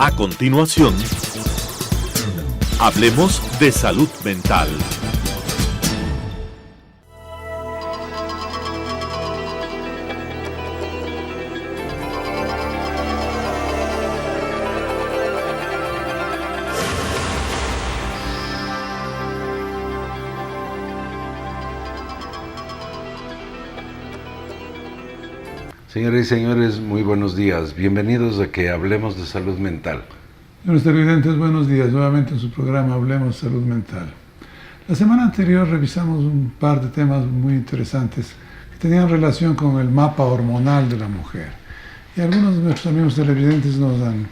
A continuación, hablemos de salud mental. Señoras y señores, muy buenos días. Bienvenidos a que hablemos de salud mental. Señores televidentes, buenos días. Nuevamente en su programa Hablemos de Salud Mental. La semana anterior revisamos un par de temas muy interesantes que tenían relación con el mapa hormonal de la mujer. Y algunos de nuestros amigos televidentes nos han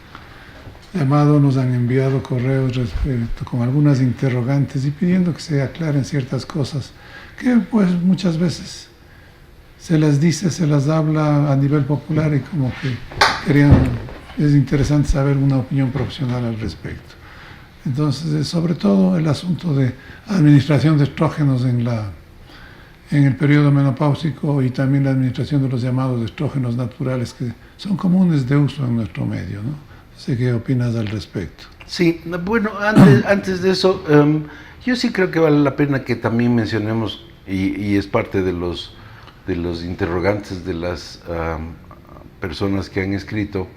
llamado, nos han enviado correos respecto con algunas interrogantes y pidiendo que se aclaren ciertas cosas que pues muchas veces se las dice, se las habla a nivel popular y como que es interesante saber una opinión profesional al respecto. Entonces, sobre todo el asunto de administración de estrógenos en el periodo menopáusico y también la administración de los llamados estrógenos naturales que son comunes de uso en nuestro medio, ¿no? Sé qué opinas al respecto. Sí, bueno, antes de eso, yo sí creo que vale la pena que también mencionemos, y es parte de los interrogantes de las personas que han escrito,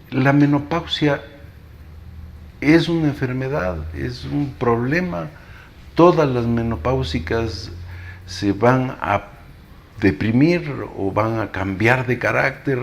la menopausia es una enfermedad, es un problema. Todas las menopáusicas se van a deprimir o van a cambiar de carácter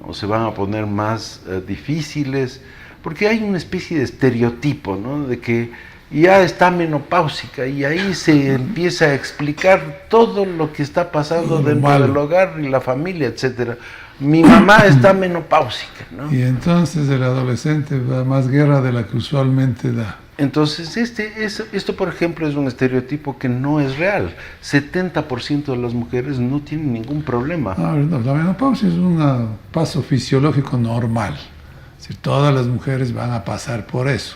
o se van a poner más difíciles, porque hay una especie de estereotipo, ¿no?, de que ya está menopáusica y ahí se empieza a explicar todo lo que está pasando dentro del hogar y la familia, etcétera. Mi mamá está menopáusica, ¿no? Y entonces el adolescente da más guerra de la que usualmente da. Entonces, esto, por ejemplo, es un estereotipo que no es real. 70% de las mujeres no tienen ningún problema. No, la menopausia es un paso fisiológico normal. Es decir, todas las mujeres van a pasar por eso.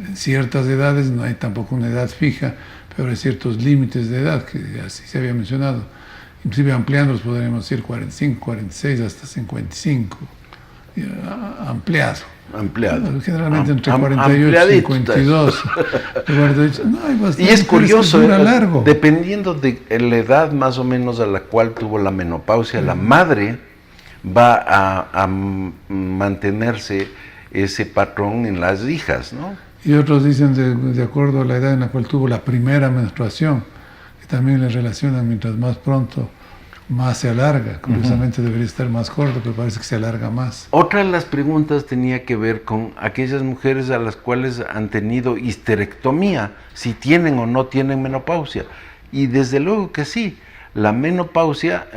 En ciertas edades, no hay tampoco una edad fija, pero hay ciertos límites de edad, que así se había mencionado. Inclusive ampliándolos podríamos decir 45, 46, hasta 55. Ampliado. Generalmente entre 48 y 52. Y es curioso, dependiendo de la edad más o menos a la cual tuvo la menopausia, la madre va a mantenerse ese patrón en las hijas, ¿no? Y otros dicen de acuerdo a la edad en la cual tuvo la primera menstruación, que también le relacionan mientras más pronto, más se alarga. Curiosamente debería estar más corto, pero parece que se alarga más. Otra de las preguntas tenía que ver con aquellas mujeres a las cuales han tenido histerectomía, si tienen o no tienen menopausia. Y desde luego que sí, la menopausia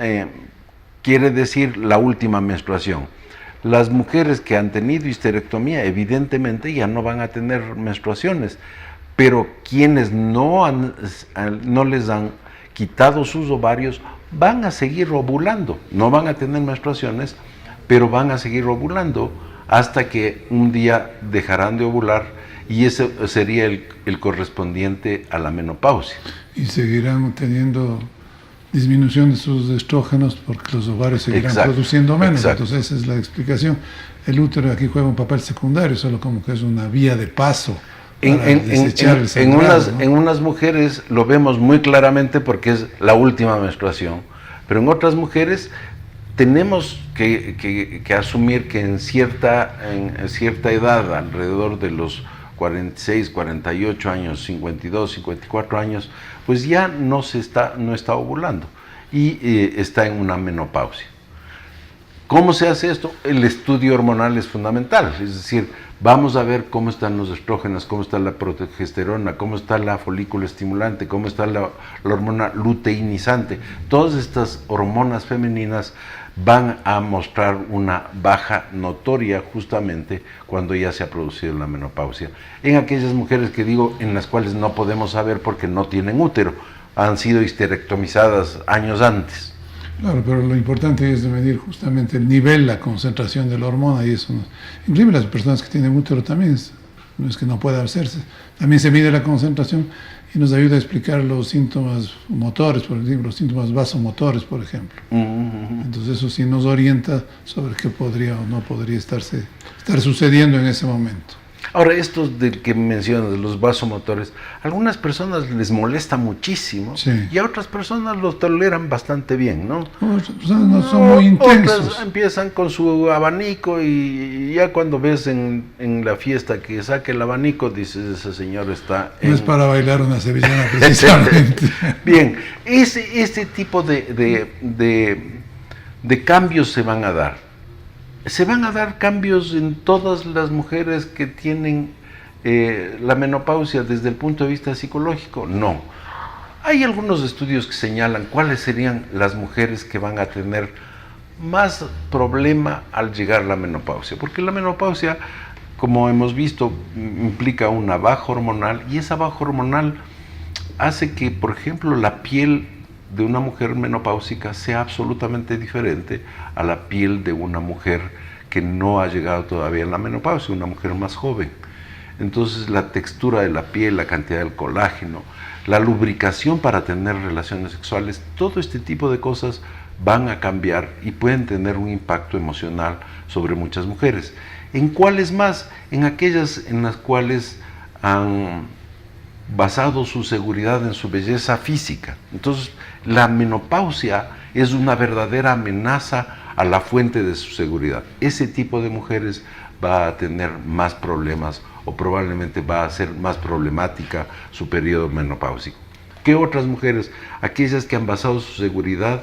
quiere decir la última menstruación. Las mujeres que han tenido histerectomía evidentemente ya no van a tener menstruaciones, pero quienes no les han quitado sus ovarios van a seguir ovulando, no van a tener menstruaciones, pero van a seguir ovulando hasta que un día dejarán de ovular y ese sería el correspondiente a la menopausia. Y seguirán teniendo disminución de sus estrógenos porque los ovarios seguirán produciendo menos. Exacto. Entonces esa es la explicación. El útero aquí juega un papel secundario, solo como que es una vía de paso para desechar el sangrado, ¿no? En unas mujeres lo vemos muy claramente porque es la última menstruación, pero en otras mujeres tenemos que asumir que en cierta edad, alrededor de los 46, 48 años, 52, 54 años, pues ya no está ovulando y está en una menopausia. ¿Cómo se hace esto? El estudio hormonal es fundamental, es decir, vamos a ver cómo están los estrógenos, cómo está la progesterona, cómo está la folículo estimulante, cómo está la hormona luteinizante. Todas estas hormonas femeninas van a mostrar una baja notoria justamente cuando ya se ha producido la menopausia. En aquellas mujeres que digo, en las cuales no podemos saber porque no tienen útero, han sido histerectomizadas años antes. Claro, pero lo importante es medir justamente el nivel, la concentración de la hormona y eso. Inclusive las personas que tienen útero también, no es que no pueda hacerse, también se mide la concentración y nos ayuda a explicar los síntomas motores, por ejemplo, los síntomas vasomotores, por ejemplo. Entonces Entonces eso sí nos orienta sobre qué podría o no podría estar sucediendo en ese momento. Ahora, esto del que mencionas, de los vasomotores, a algunas personas les molesta muchísimo, Sí. y a otras personas los toleran bastante bien, ¿no? Otras personas no son muy intensos. Otras empiezan con su abanico y ya cuando ves en la fiesta que saque el abanico, dices, ese señor está No es para bailar una sevillana precisamente. Bien, este tipo de cambios se van a dar. Se van a dar cambios en todas las mujeres que tienen la menopausia desde el punto de vista psicológico. No. Hay algunos estudios que señalan cuáles serían las mujeres que van a tener más problema al llegar a la menopausia. Porque la menopausia, como hemos visto, implica una baja hormonal, y esa baja hormonal hace que, por ejemplo, la piel de una mujer menopáusica sea absolutamente diferente a la piel de una mujer que no ha llegado todavía a la menopausia, una mujer más joven. Entonces la textura de la piel, la cantidad del colágeno, la lubricación para tener relaciones sexuales, todo este tipo de cosas van a cambiar y pueden tener un impacto emocional sobre muchas mujeres. ¿En cuáles más? En aquellas en las cuales han basado su seguridad en su belleza física. Entonces, la menopausia es una verdadera amenaza a la fuente de su seguridad. Ese tipo de mujeres va a tener más problemas, o probablemente va a ser más problemática su periodo menopáusico. ¿Qué otras mujeres? Aquellas que han basado su seguridad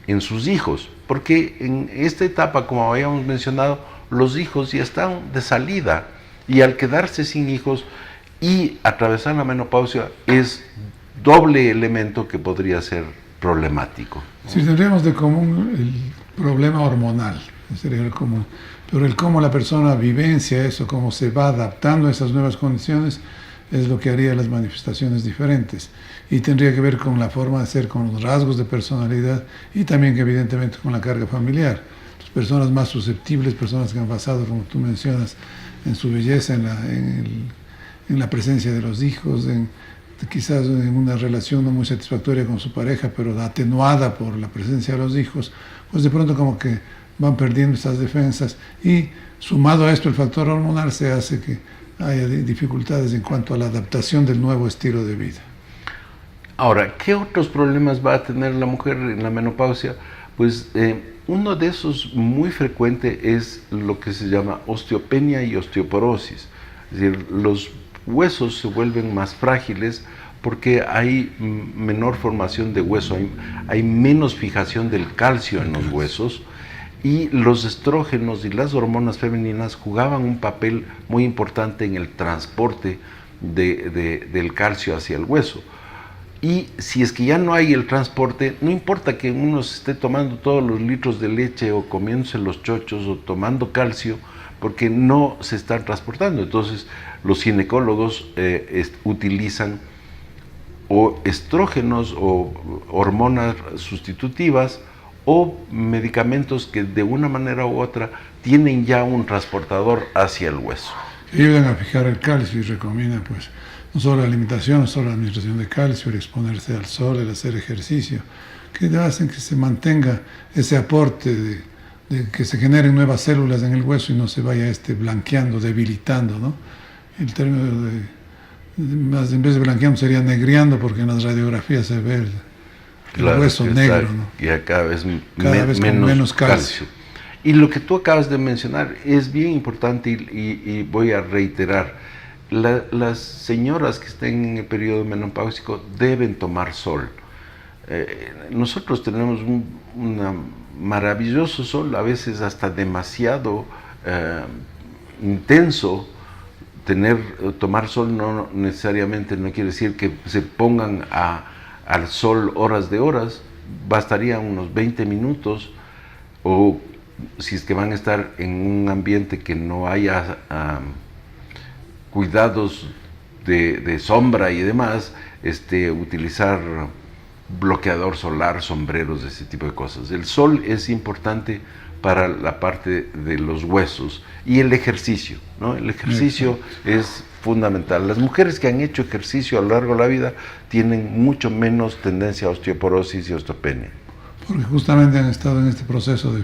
en sus hijos, porque en esta etapa, como habíamos mencionado, los hijos ya están de salida, y al quedarse sin hijos y atravesar la menopausia es doble elemento que podría ser problemático. Si tendríamos de común el problema hormonal, sería el común, pero el cómo la persona vivencia eso, cómo se va adaptando a esas nuevas condiciones, es lo que haría las manifestaciones diferentes, y tendría que ver con la forma de ser, con los rasgos de personalidad, y también evidentemente con la carga familiar. Las personas más susceptibles, personas que han basado, como tú mencionas, en su belleza, en la presencia de los hijos, quizás en una relación no muy satisfactoria con su pareja, pero atenuada por la presencia de los hijos, pues de pronto como que van perdiendo esas defensas, y sumado a esto el factor hormonal se hace que haya dificultades en cuanto a la adaptación del nuevo estilo de vida. Ahora, ¿qué otros problemas va a tener la mujer en la menopausia? Pues uno de esos muy frecuente es lo que se llama osteopenia y osteoporosis. Es decir, los huesos se vuelven más frágiles porque hay menor formación de hueso, hay menos fijación del calcio en los huesos, y los estrógenos y las hormonas femeninas jugaban un papel muy importante en el transporte del calcio hacia el hueso. Y si es que ya no hay el transporte, no importa que uno se esté tomando todos los litros de leche o comiéndose los chochos o tomando calcio, porque no se están transportando. Entonces los ginecólogos utilizan o estrógenos o hormonas sustitutivas o medicamentos que de una manera u otra tienen ya un transportador hacia el hueso. Ayudan a fijar el calcio y recomiendan pues no solo la alimentación, no solo la administración de calcio, el exponerse al sol, el hacer ejercicio, que hacen que se mantenga ese aporte de que se generen nuevas células en el hueso y no se vaya blanqueando, debilitando, ¿no? El término más en vez de blanqueando sería negriando, porque en las radiografías se ve el hueso negro, ¿no? Ya cada vez menos calcio. Y lo que tú acabas de mencionar es bien importante, y voy a reiterar. Las señoras que estén en el periodo menopáusico deben tomar sol. Nosotros tenemos un maravilloso sol, a veces hasta demasiado intenso. Tomar sol no necesariamente no quiere decir que se pongan al sol horas de horas, bastaría unos 20 minutos, o si es que van a estar en un ambiente que no haya cuidados de sombra y demás, utilizar bloqueador solar, sombreros, ese tipo de cosas. El sol es importante para la parte de los huesos, y el ejercicio, ¿no? El ejercicio es fundamental. Las mujeres que han hecho ejercicio a lo largo de la vida tienen mucho menos tendencia a osteoporosis y osteopenia. porque justamente han estado en este proceso de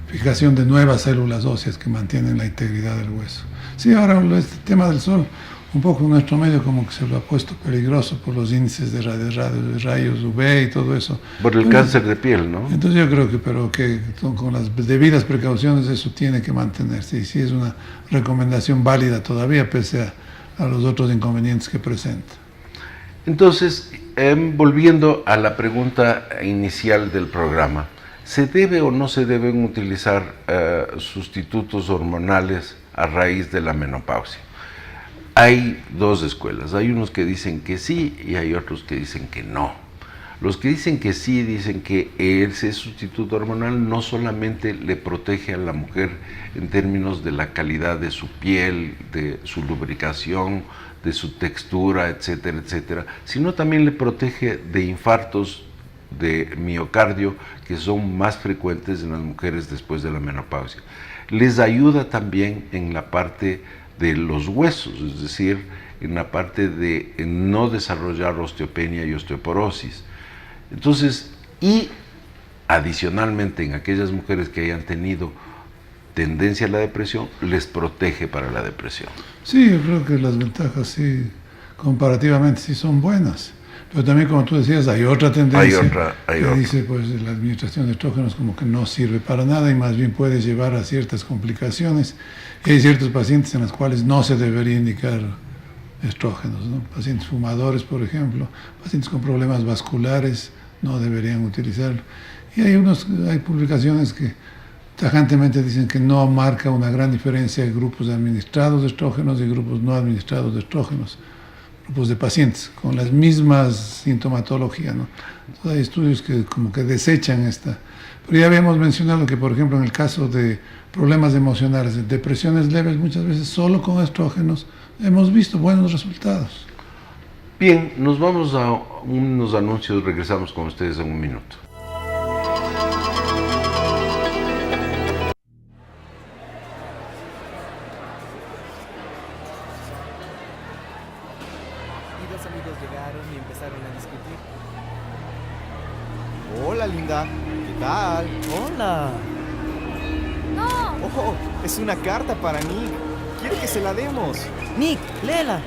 fijación de nuevas células óseas que mantienen la integridad del hueso. Sí, ahora este tema del sol, un poco en nuestro medio como que se lo ha puesto peligroso por los índices de rayos UV y todo eso. Por el cáncer de piel, ¿no? Entonces yo creo que, pero que con las debidas precauciones eso tiene que mantenerse, y sí es una recomendación válida todavía pese a los otros inconvenientes que presenta. Entonces, volviendo a la pregunta inicial del programa, ¿se debe o no se deben utilizar sustitutos hormonales a raíz de la menopausia? Hay dos escuelas, hay unos que dicen que sí y hay otros que dicen que no. Los que dicen que sí dicen que ese sustituto hormonal no solamente le protege a la mujer en términos de la calidad de su piel, de su lubricación, de su textura, etcétera, etcétera, sino también le protege de infartos de miocardio que son más frecuentes en las mujeres después de la menopausia. Les ayuda también en la parte de los huesos, es decir, en la parte de no desarrollar osteopenia y osteoporosis. Entonces, y adicionalmente en aquellas mujeres que hayan tenido tendencia a la depresión, les protege para la depresión. Sí, yo creo que las ventajas sí, comparativamente sí son buenas. Pero también, como tú decías, hay otra tendencia hay que otra. dice pues la administración de estrógenos como que no sirve para nada y más bien puede llevar a ciertas complicaciones. Y hay ciertos pacientes en los cuales no se debería indicar estrógenos, ¿no? Pacientes fumadores, por ejemplo, pacientes con problemas vasculares no deberían utilizarlo. Y hay publicaciones que tajantemente dicen que no marca una gran diferencia en grupos administrados de estrógenos y grupos no administrados de estrógenos, grupos de pacientes con las mismas sintomatologías, ¿no? Entonces hay estudios que como que desechan esta. Pero ya habíamos mencionado que, por ejemplo, en el caso de problemas emocionales, de depresiones leves, muchas veces solo con estrógenos hemos visto buenos resultados. Bien, nos vamos a unos anuncios, regresamos con ustedes en un minuto. Y dos amigos llegaron y empezaron a discutir. Hola, linda. ¿Qué tal? Hola. ¡No! Ojo, es una carta para Nick. Quiere que se la demos. Nick, léela.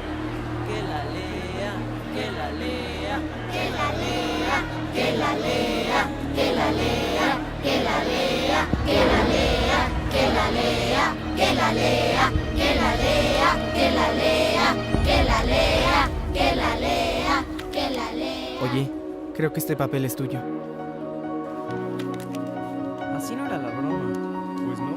Que la lea, que la lea, que la lea, que la lea, que la lea, que la lea, que la lea, que la lea, que la lea, que la lea, que la lea, que la lea, que la lea, que la lea. Oye, creo que este papel es tuyo. Así no era la broma. Pues no.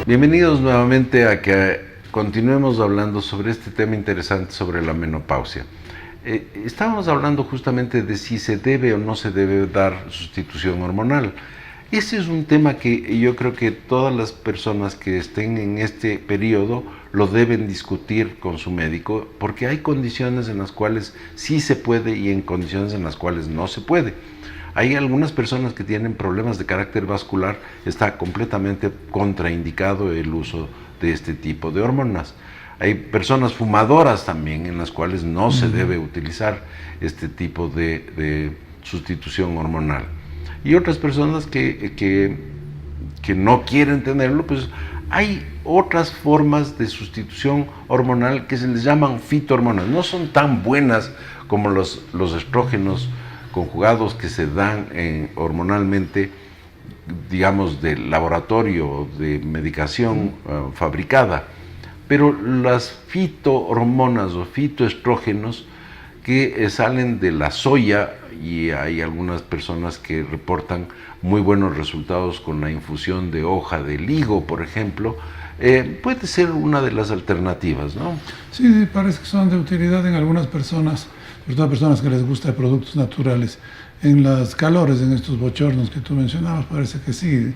Bienvenidos nuevamente a que continuemos hablando sobre este tema interesante sobre la menopausia. Estábamos hablando justamente de si se debe o no se debe dar sustitución hormonal. Ese es un tema que yo creo que todas las personas que estén en este periodo lo deben discutir con su médico, porque hay condiciones en las cuales sí se puede y en condiciones en las cuales no se puede. Hay algunas personas que tienen problemas de carácter vascular, está completamente contraindicado el uso de este tipo de hormonas. Hay personas fumadoras también en las cuales no se debe utilizar este tipo de sustitución hormonal. Y otras personas que no quieren tenerlo, pues hay otras formas de sustitución hormonal que se les llaman fitohormonas. No son tan buenas como los estrógenos conjugados que se dan hormonalmente, digamos, de laboratorio, de medicación fabricada, pero las fitohormonas o fitoestrógenos que salen de la soya, y hay algunas personas que reportan muy buenos resultados con la infusión de hoja de higo, por ejemplo, puede ser una de las alternativas, ¿no? Sí, parece que son de utilidad en algunas personas, sobre todo a personas que les gusta productos naturales. En las calores, en estos bochornos que tú mencionabas, parece que sí,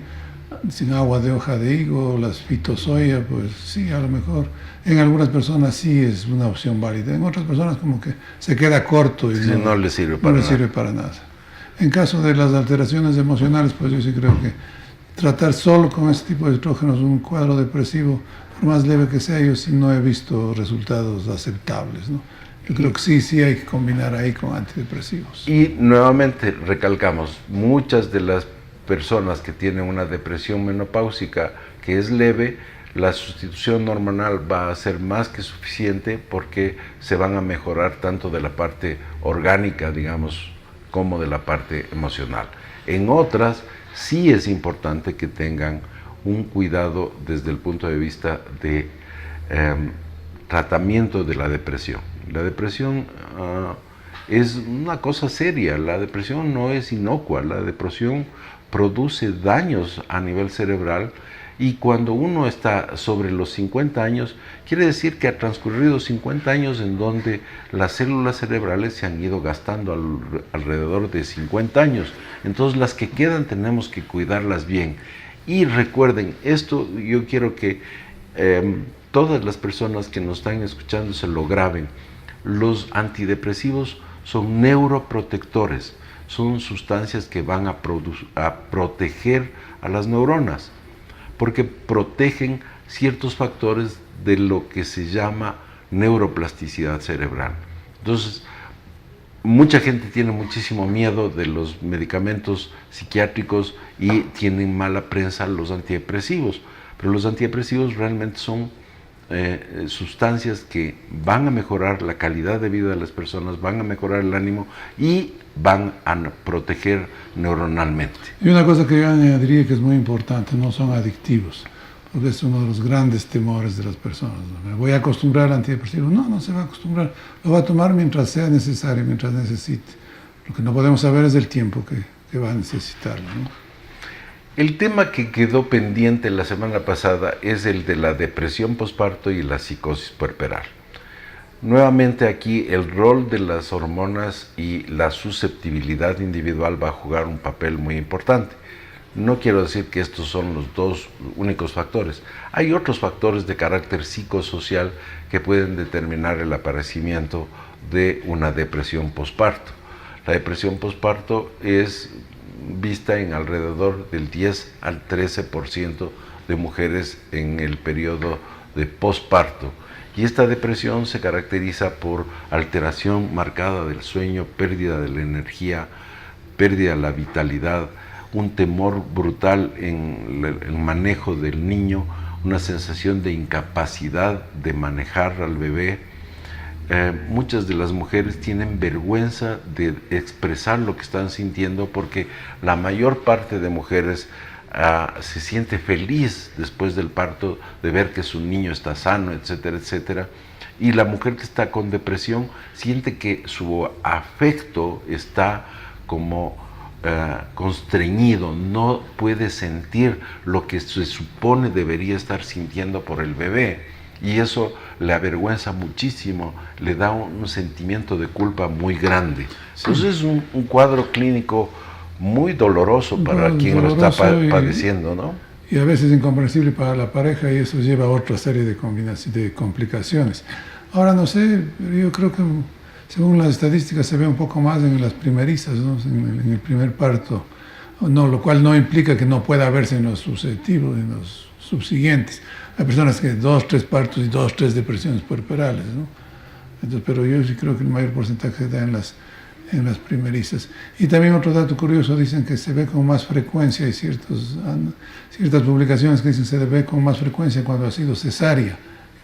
sin agua de hoja de higo, las fitosoya, pues sí, a lo mejor en algunas personas sí es una opción válida, en otras personas como que se queda corto y Sí, no les sirve no para les nada. sirve para nada. En caso de las alteraciones emocionales, pues yo sí creo que tratar solo con este tipo de estrógenos un cuadro depresivo, por más leve que sea, yo sí no he visto resultados aceptables, ¿no? Yo creo que sí hay que combinar ahí con antidepresivos. Y nuevamente recalcamos, muchas de las personas que tienen una depresión menopáusica que es leve, la sustitución hormonal va a ser más que suficiente porque se van a mejorar tanto de la parte orgánica, digamos, como de la parte emocional. En otras, sí es importante que tengan un cuidado desde el punto de vista de tratamiento de la depresión. La depresión es una cosa seria, la depresión no es inocua, la depresión produce daños a nivel cerebral y cuando uno está sobre los 50 años, quiere decir que ha transcurrido 50 años en donde las células cerebrales se han ido gastando alrededor de 50 años. Entonces las que quedan tenemos que cuidarlas bien. Y recuerden, esto yo quiero que todas las personas que nos están escuchando se lo graben. Los antidepresivos son neuroprotectores, son sustancias que van a proteger a las neuronas, porque protegen ciertos factores de lo que se llama neuroplasticidad cerebral. Entonces, mucha gente tiene muchísimo miedo de los medicamentos psiquiátricos y tienen mala prensa los antidepresivos, pero los antidepresivos realmente son sustancias que van a mejorar la calidad de vida de las personas, van a mejorar el ánimo y van a proteger neuronalmente. Y una cosa que yo añadiría que es muy importante, no son adictivos, porque es uno de los grandes temores de las personas, ¿no? ¿Me voy a acostumbrar al antidepresivo? No, no se va a acostumbrar, lo va a tomar mientras sea necesario, mientras necesite. Lo que no podemos saber es el tiempo que va a necesitarlo, ¿no? El tema que quedó pendiente la semana pasada es el de la depresión posparto y la psicosis puerperal. Nuevamente aquí el rol de las hormonas y la susceptibilidad individual va a jugar un papel muy importante. No quiero decir que estos son los dos únicos factores. Hay otros factores de carácter psicosocial que pueden determinar el aparecimiento de una depresión posparto. La depresión posparto es vista en alrededor del 10 al 13% de mujeres en el periodo de posparto. Y esta depresión se caracteriza por alteración marcada del sueño, pérdida de la energía, pérdida de la vitalidad, un temor brutal en el manejo del niño, una sensación de incapacidad de manejar al bebé. Muchas de las mujeres tienen vergüenza de expresar lo que están sintiendo porque la mayor parte de mujeres se siente feliz después del parto de ver que su niño está sano, etcétera, etcétera. Y la mujer que está con depresión siente que su afecto está como constreñido, no puede sentir lo que se supone debería estar sintiendo por el bebé. Y eso le avergüenza muchísimo, le da un sentimiento de culpa muy grande. Entonces es un cuadro clínico muy doloroso para quien lo está padeciendo, ¿no? Y a veces incomprensible para la pareja y eso lleva a otra serie de complicaciones. Ahora no sé, yo creo que según las estadísticas se ve un poco más en las primerizas, ¿no? En el primer parto, no, lo cual no implica que no pueda verse en los sucesivos, en los subsiguientes. Hay personas que 2, 3 partos y 2, 3 depresiones puerperales, ¿no? Entonces, pero yo sí creo que el mayor porcentaje se da en las primerizas. Y también otro dato curioso, dicen que se ve con más frecuencia, hay ciertas publicaciones que dicen que se ve con más frecuencia cuando ha sido cesárea,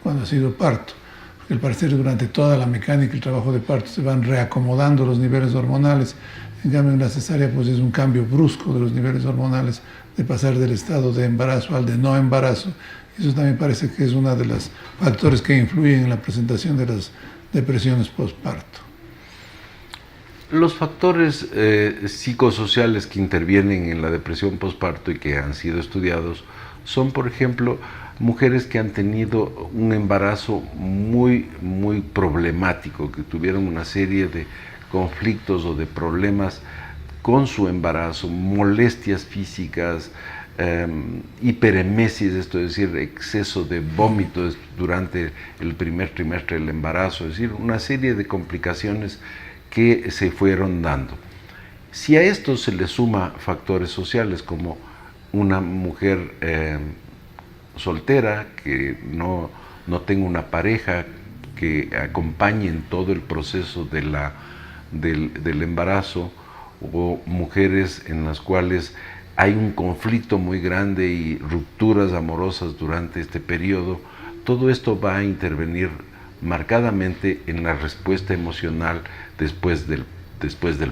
cuando ha sido parto. Porque al parecer durante toda la mecánica y el trabajo de parto se van reacomodando los niveles hormonales. En cambio en la cesárea pues es un cambio brusco de los niveles hormonales, de pasar del estado de embarazo al de no embarazo. Eso también parece que es uno de los factores que influyen en la presentación de las depresiones postparto. Los factores psicosociales que intervienen en la depresión postparto y que han sido estudiados son, por ejemplo, mujeres que han tenido un embarazo muy problemático, que tuvieron una serie de conflictos o de problemas con su embarazo, molestias físicas, hiperemesis, esto es decir, exceso de vómitos durante el primer trimestre del embarazo, es decir, una serie de complicaciones que se fueron dando. Si a esto se le suma factores sociales como una mujer soltera que no tenga una pareja que acompañe en todo el proceso del embarazo, o mujeres en las cuales hay un conflicto muy grande y rupturas amorosas durante este periodo, todo esto va a intervenir marcadamente en la respuesta emocional después del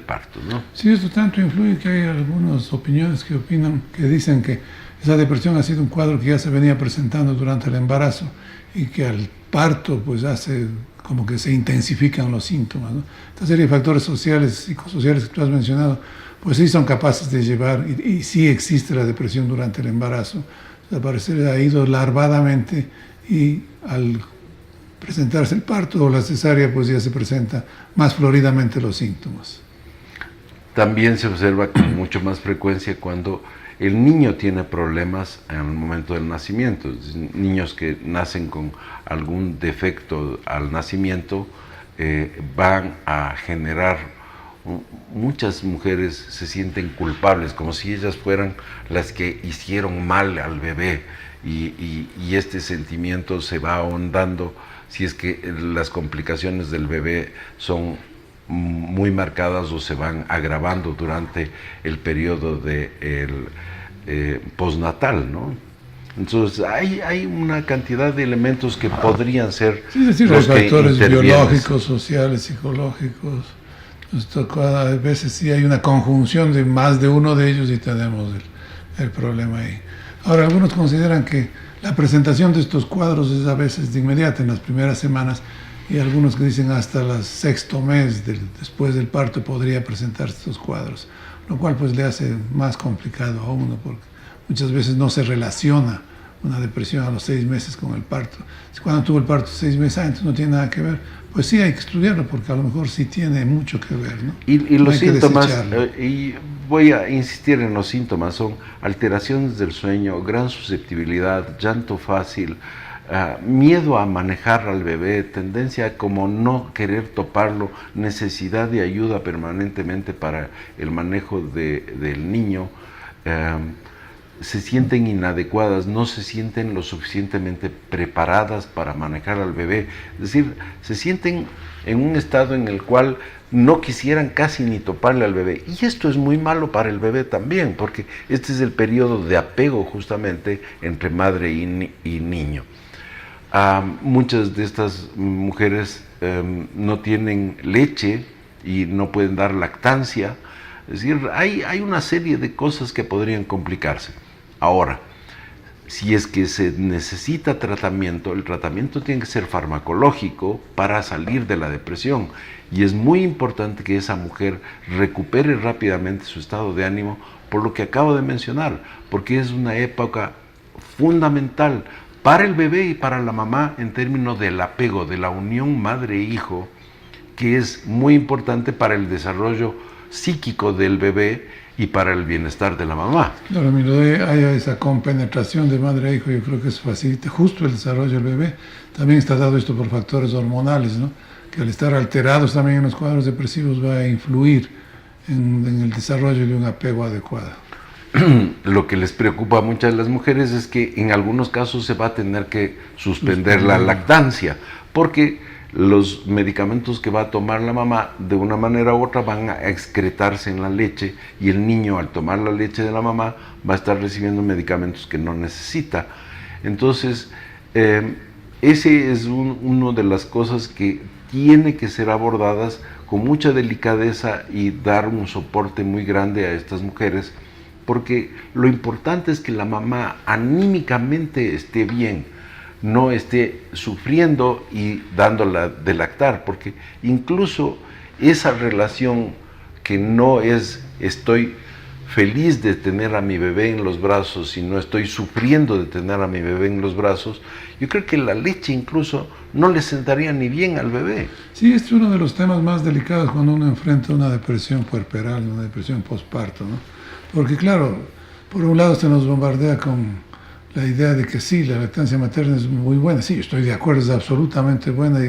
parto, ¿no? Sí, esto tanto influye que hay algunas opiniones que dicen que esa depresión ha sido un cuadro que ya se venía presentando durante el embarazo y que al parto pues hace como que se intensifican los síntomas, ¿no? Esta serie de factores sociales, psicosociales que tú has mencionado, pues sí son capaces de llevar, y sí existe la depresión durante el embarazo. Al parecer ha ido larvadamente y al presentarse el parto o la cesárea, pues ya se presenta más floridamente los síntomas. También se observa con mucho más frecuencia cuando el niño tiene problemas en el momento del nacimiento. Niños que nacen con algún defecto al nacimiento van a generar, muchas mujeres se sienten culpables, como si ellas fueran las que hicieron mal al bebé, y este sentimiento se va ahondando si es que las complicaciones del bebé son muy marcadas o se van agravando durante el periodo postnatal, ¿no? Entonces hay una cantidad de elementos que podrían ser, sí, es decir, los hay factores que biológicos, sociales, psicológicos. A veces sí hay una conjunción de más de uno de ellos y tenemos el problema ahí. Ahora, algunos consideran que la presentación de estos cuadros es a veces de inmediata, en las primeras semanas, y algunos que dicen hasta el sexto mes después del parto podría presentarse estos cuadros, lo cual pues le hace más complicado a uno, porque muchas veces no se relaciona una depresión a los 6 meses con el parto. Si cuando tuvo el parto 6 meses antes no tiene nada que ver, pues sí hay que estudiarlo, porque a lo mejor sí tiene mucho que ver, ¿no? Y los síntomas, y voy a insistir en los síntomas, son alteraciones del sueño, gran susceptibilidad, llanto fácil, miedo a manejar al bebé, tendencia a como no querer toparlo, necesidad de ayuda permanentemente para el manejo del niño, se sienten inadecuadas, no se sienten lo suficientemente preparadas para manejar al bebé, es decir, se sienten en un estado en el cual no quisieran casi ni toparle al bebé, y esto es muy malo para el bebé también, porque este es el periodo de apego justamente entre madre y niño. Muchas de estas mujeres no tienen leche y no pueden dar lactancia, es decir, hay una serie de cosas que podrían complicarse. Ahora, si es que se necesita tratamiento, el tratamiento tiene que ser farmacológico para salir de la depresión, y es muy importante que esa mujer recupere rápidamente su estado de ánimo, por lo que acabo de mencionar, porque es una época fundamental para el bebé y para la mamá en términos del apego, de la unión madre-hijo, que es muy importante para el desarrollo psíquico del bebé y para el bienestar de la mamá. Claro, hay esa compenetración de madre e hijo, yo creo que eso facilita justo el desarrollo del bebé. También está dado esto por factores hormonales, ¿no? Que al estar alterados también en los cuadros depresivos va a influir en el desarrollo de un apego adecuado. Lo que les preocupa a muchas de las mujeres es que en algunos casos se va a tener que suspender la lactancia, porque los medicamentos que va a tomar la mamá de una manera u otra van a excretarse en la leche, y el niño al tomar la leche de la mamá va a estar recibiendo medicamentos que no necesita. Entonces, ese es una de las cosas que tiene que ser abordadas con mucha delicadeza y dar un soporte muy grande a estas mujeres, porque lo importante es que la mamá anímicamente esté bien, no esté sufriendo y dándola de lactar, porque incluso esa relación que no es estoy feliz de tener a mi bebé en los brazos, sino estoy sufriendo de tener a mi bebé en los brazos, yo creo que la leche incluso no le sentaría ni bien al bebé. Sí, este es uno de los temas más delicados cuando uno enfrenta una depresión puerperal, una depresión postparto, ¿no? Porque claro, por un lado se nos bombardea con la idea de que sí, la lactancia materna es muy buena, sí, estoy de acuerdo, es absolutamente buena,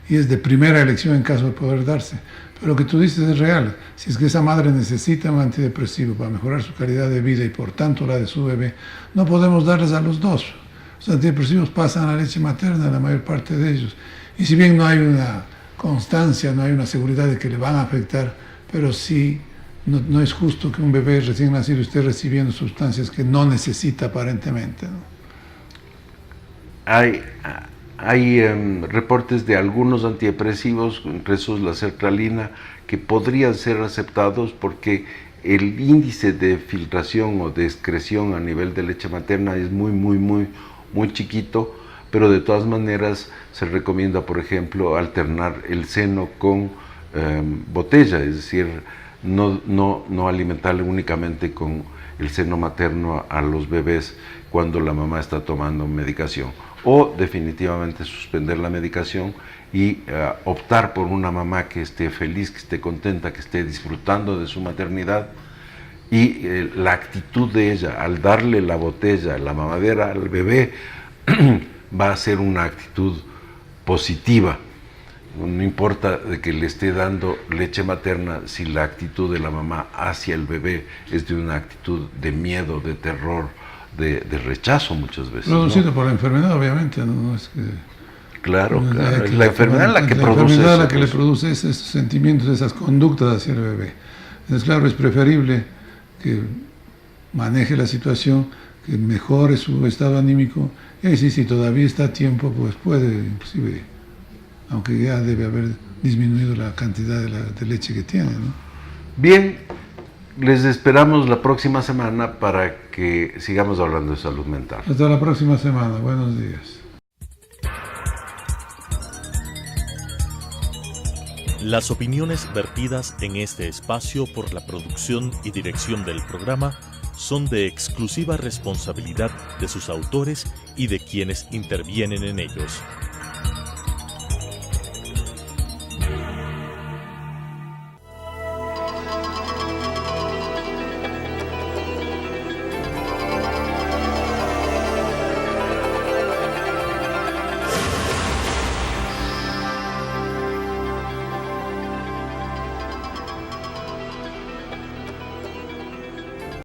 y es de primera elección en caso de poder darse. Pero lo que tú dices es real. Si es que esa madre necesita un antidepresivo para mejorar su calidad de vida y por tanto la de su bebé, no podemos darles a los dos. Los antidepresivos pasan a la leche materna, la mayor parte de ellos. Y si bien no hay una constancia, no hay una seguridad de que le van a afectar, pero sí no es justo que un bebé recién nacido esté recibiendo sustancias que no necesita aparentemente, ¿no? Hay reportes de algunos antidepresivos, entre esos la sertralina, que podrían ser aceptados porque el índice de filtración o de excreción a nivel de leche materna es muy chiquito, pero de todas maneras se recomienda, por ejemplo, alternar el seno con botella, es decir, no alimentarle únicamente con el seno materno a los bebés cuando la mamá está tomando medicación, o definitivamente suspender la medicación y optar por una mamá que esté feliz, que esté contenta, que esté disfrutando de su maternidad, y la actitud de ella al darle la botella, la mamadera al bebé va a ser una actitud positiva. No importa de que le esté dando leche materna si la actitud de la mamá hacia el bebé es de una actitud de miedo, de terror, de rechazo muchas veces. Producido, ¿no?, por la enfermedad, obviamente, no es que... Claro, es la enfermedad la que produce eso. La que le produce esos sentimientos, esas conductas hacia el bebé. Entonces, claro, es preferible que maneje la situación, que mejore su estado anímico, y ahí sí, si todavía está a tiempo, pues puede, inclusive, aunque ya debe haber disminuido la cantidad de leche que tiene, ¿no? Bien, les esperamos la próxima semana para que sigamos hablando de salud mental. Hasta la próxima semana, buenos días. Las opiniones vertidas en este espacio por la producción y dirección del programa son de exclusiva responsabilidad de sus autores y de quienes intervienen en ellos.